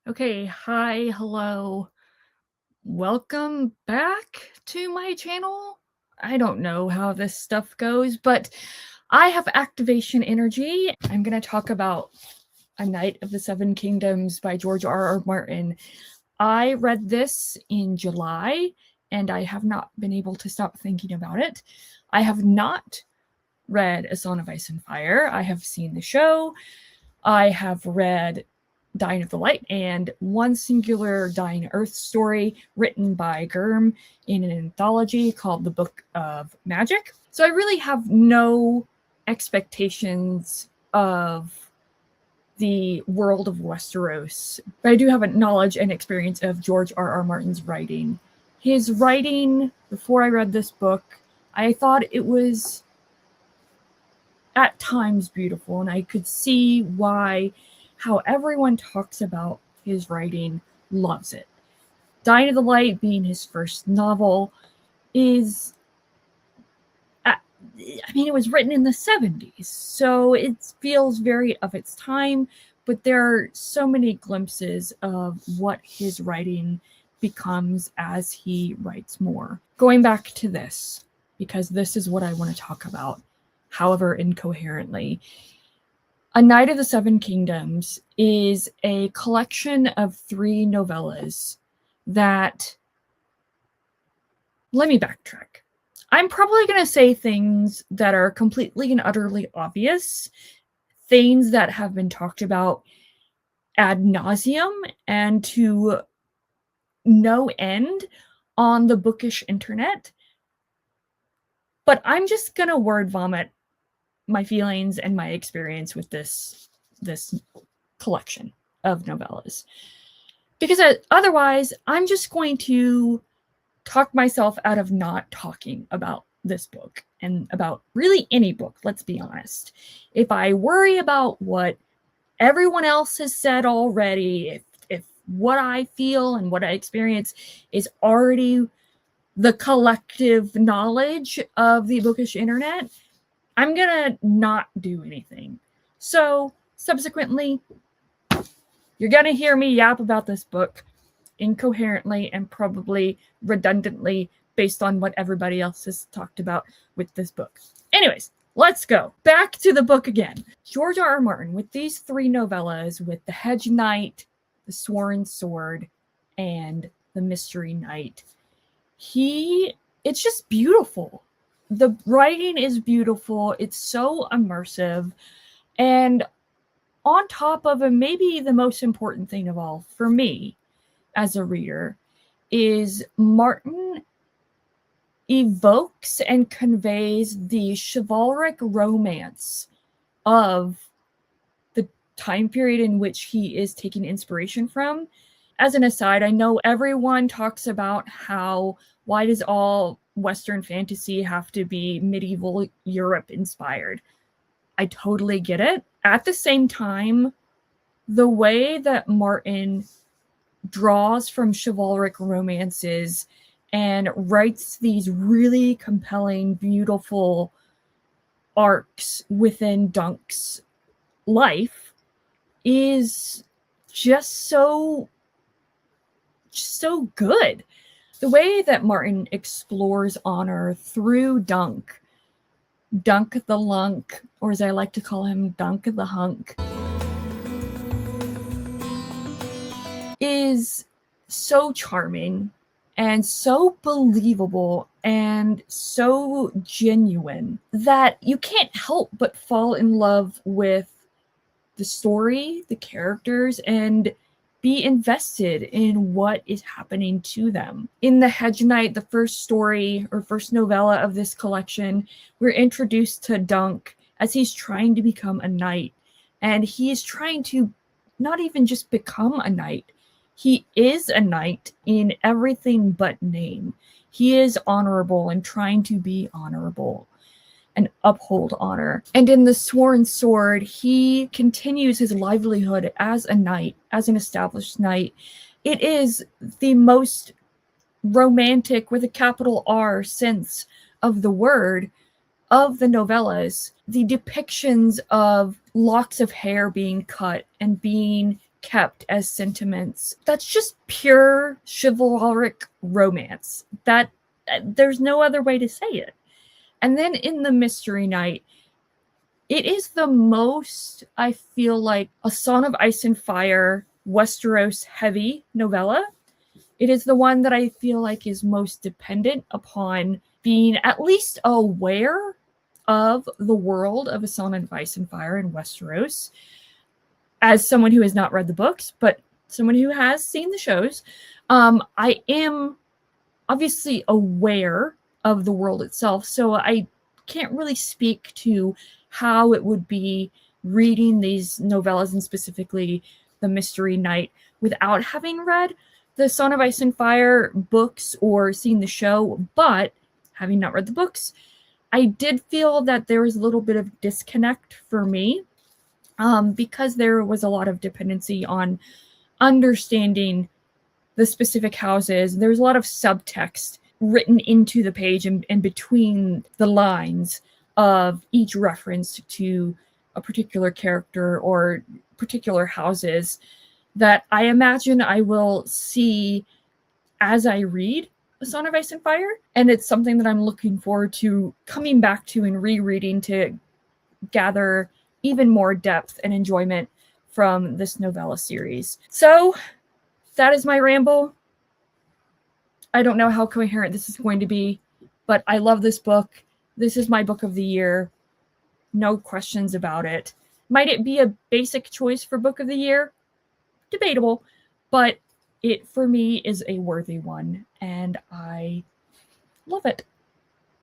Okay, hi, hello. Welcome back to my channel. I don't know how this stuff goes, but I have activation energy. I'm going to talk about A Knight of the Seven Kingdoms by George R.R. Martin. I read this in July, and I have not been able to stop thinking about it. I have not read A Song of Ice and Fire. I have seen the show. I have read Dying of the Light and one singular Dying Earth story written by Germ in an anthology called The Book of Magic. So I really have no expectations of the world of Westeros, but I do have a knowledge and experience of George R.R. Martin's writing. His writing, before I read this book, I thought it was at times beautiful, and I could see how everyone talks about his writing loves it. Dying of the Light being his first novel is, it was written in the 70s, so it feels very of its time, but there are so many glimpses of what his writing becomes as he writes more. Going back to this, because this is what I want to talk about, however incoherently. A Knight of the Seven Kingdoms is a collection of 3 novellas that... Let me backtrack. I'm probably going to say things that are completely and utterly obvious, things that have been talked about ad nauseum and to no end on the bookish internet, but I'm just going to word vomit my feelings and my experience with this collection of novellas, because otherwise I'm just going to talk myself out of not talking about this book and about really any book, let's be honest. If I worry about what everyone else has said already, if what I feel and what I experience is already the collective knowledge of the bookish internet, I'm gonna not do anything. So subsequently, you're gonna hear me yap about this book incoherently and probably redundantly based on what everybody else has talked about with this book. Anyways, let's go back to the book again. George R.R. Martin, with these 3 novellas, with the Hedge Knight, the Sworn Sword, and the Mystery Knight, it's just beautiful. The writing is beautiful. It's so immersive. And on top of it, maybe the most important thing of all for me as a reader is Martin evokes and conveys the chivalric romance of the time period in which he is taking inspiration from. As an aside, I know everyone talks about why does all Western fantasy have to be medieval Europe inspired? I totally get it. At the same time, the way that Martin draws from chivalric romances and writes these really compelling, beautiful arcs within Dunk's life is just so good. The way that Martin explores honor through Dunk the Lunk, or as I like to call him, Dunk the Hunk, is so charming and so believable and so genuine that you can't help but fall in love with the story, the characters, and be invested in what is happening to them. In The Hedge Knight, the first story or first novella of this collection, we're introduced to Dunk as he's trying to become a knight. And he's trying to not even just become a knight. He is a knight in everything but name. He is honorable and trying to be honorable and uphold honor. And in The Sworn Sword, he continues his livelihood as a knight, as an established knight. It is the most romantic, with a capital R sense of the word, of the novellas. The depictions of locks of hair being cut and being kept as sentiments. That's just pure chivalric romance. That there's no other way to say it. And then in the Mystery Knight, it is the most, I feel like, a Song of Ice and Fire, Westeros heavy novella. It is the one that I feel like is most dependent upon being at least aware of the world of A Song of Ice and Fire in Westeros. As someone who has not read the books, but someone who has seen the shows, I am obviously aware of the world itself, so I can't really speak to how it would be reading these novellas, and specifically The Mystery Knight, without having read the Song of Ice and Fire books or seen the show. But having not read the books, I did feel that there was a little bit of disconnect for me, because there was a lot of dependency on understanding the specific houses. There's a lot of subtext written into the page and between the lines of each reference to a particular character or particular houses that I imagine I will see as I read A Song of Ice and Fire. And it's something that I'm looking forward to coming back to and rereading to gather even more depth and enjoyment from this novella series. So that is my ramble. I don't know how coherent this is going to be, but I love this book. This is my book of the year. No questions about it. Might it be a basic choice for book of the year? Debatable, but it for me is a worthy one, and I love it.